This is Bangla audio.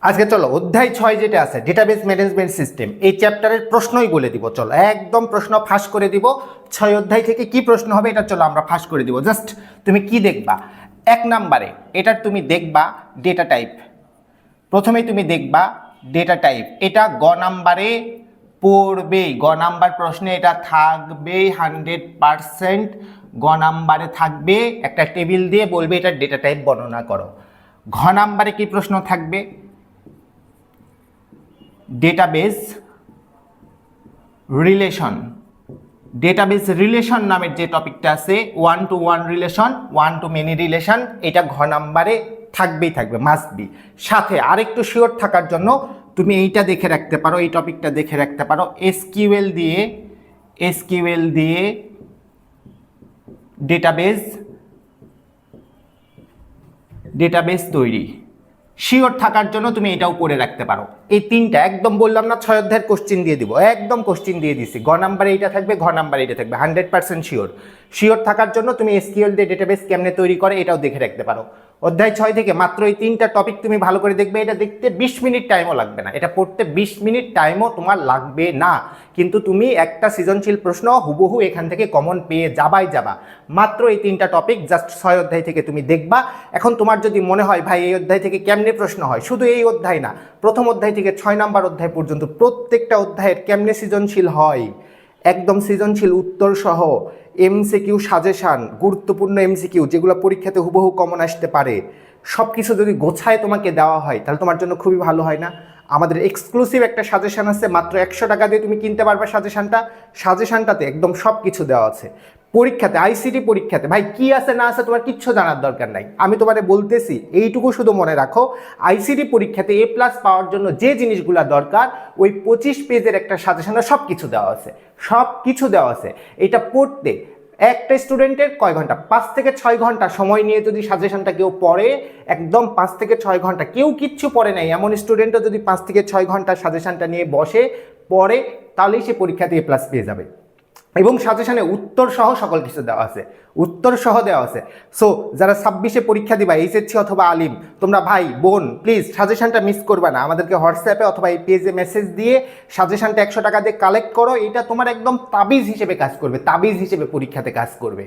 আজকে চলো অধ্যায় 6 যেটা আছে ডেটাবেস ম্যানেজমেন্ট সিস্টেম, এই চ্যাপ্টারের প্রশ্নই বলে দিব। চলো একদম প্রশ্ন ফাঁস করে দিব। 6 অধ্যায় থেকে কি প্রশ্ন হবে এটা চলো আমরা ফাঁস করে দিব। জাস্ট তুমি কি দেখবা, 1 নাম্বারে এটার তুমি দেখবা ডেটা টাইপ। প্রথমেই তুমি দেখবা ডেটা টাইপ, এটা গ নাম্বারে পড়বেই, গ নাম্বার প্রশ্নে এটা থাকবে 100%। গ নাম্বারে থাকবে, একটা টেবিল দিয়ে বলবে এটা ডেটা টাইপ বর্ণনা করো। ঘ নাম্বারে কি প্রশ্ন থাকবে, ডেটাবেস রিলেশন। ডেটাবেস রিলেশন নামের যে টপিকটা আছে, 1 to 1 relation, 1 to many relation, এটা ঘ নাম্বারে থাকবেই থাকবে, মাস্ট বি। সাথে আরেকটু শিওর থাকার জন্য তুমি এইটা দেখে রাখতে পারো, এই টপিকটা দেখে রাখতে পারো, এসকিউএল দিয়ে ডেটাবেস তৈরি। শিওর থাকার জন্য তুমি এটাও করে রাখতে পারো। এই তিনটা একদম বললাম না 6 অধ্যায়ের কোশ্চিন দিয়ে দিব, একদম কোশ্চিন দিয়ে দিছি। গ নাম্বারে এইটা থাকবে, ঘ নাম্বারে এটা থাকবে, 100% শিওর। শিওর থাকার জন্য তুমি এসকিউএল দিয়ে ডেটাবেস কেমনে তৈরি করে এটাও দেখে রাখতে পারো। অধ্যায় 6 থেকে মাত্র এই 3টা টপিক তুমি ভালো করে দেখবে। এটা দেখতে 20 মিনিট টাইমও লাগবে না, এটা পড়তে 20 মিনিট টাইমও তোমার লাগবে না, কিন্তু তুমি একটা সৃজনশীল প্রশ্ন হুবহু এখান থেকে কমন পেয়ে যাবা। মাত্র এই 3টা টপিক জাস্ট 6 অধ্যায় থেকে তুমি দেখবা। এখন তোমার যদি মনে হয় ভাই এই অধ্যায় থেকে কেমনে প্রশ্ন হয়, শুধু এই অধ্যায় না, প্রথম অধ্যায় থেকে 6 নাম্বার অধ্যায় পর্যন্ত প্রত্যেকটা অধ্যায়ের কেমনে সৃজনশীল হয়, একদম সৃজনশীল উত্তর সহ, এমসিকিউ সাজেশান, গুরুত্বপূর্ণ এমসিকিউ যেগুলো পরীক্ষাতে হুবহু কমন আসতে পারে, সব কিছু যদি গোছায় তোমাকে দেওয়া হয় তাহলে তোমার জন্য খুবই ভালো হয় না? আমাদের এক্সক্লুসিভ একটা সাজেশান আছে, মাত্র 100 টাকা দিয়ে তুমি কিনতে পারবে সাজেশানটাতে একদম সব কিছু দেওয়া আছে। পরীক্ষাতে, আইসিটি পরীক্ষাতে ভাই কি আছে না আছে তোমার কিচ্ছু জানার দরকার নাই, আমি তোমারে বলতেছি এইটুকু শুধু মনে রাখো, আইসিটি পরীক্ষাতে A+ পাওয়ার জন্য যে জিনিসগুলো দরকার ওই 25 পেজের একটা সাজেশনে সব কিছু দেওয়া আছে। এটা পড়তে একটা স্টুডেন্টের কয় ঘন্টা, 5 থেকে 6 ঘন্টা সময় নিয়ে যদি সাজেশনটা কেউ পড়ে, একদম 5 থেকে 6 ঘন্টা, কেউ কিচ্ছু পড়ে নাই এমন স্টুডেন্টও যদি 5 থেকে 6 ঘন্টা সাজেশনটা নিয়ে বসে পড়ে, তাহলেই সে পরীক্ষাতে A+ পেয়ে যাবে। এবং সাজেশনে উত্তর সহ সকল কিছু দেওয়া আছে। সো যারা 26-এ পরীক্ষা দিবা, এইচএসসি অথবা আলিম, তোমরা ভাই বোন প্লিজ সাজেশনটা মিস করবে না। আমাদেরকে হোয়াটসঅ্যাপে অথবা এই পেজে মেসেজ দিয়ে সাজেশনটা 100 টাকা দিয়ে কালেক্ট করো। এটা তোমার একদম তাবিজ হিসেবে কাজ করবে, তাবিজ হিসেবে পরীক্ষাতে কাজ করবে।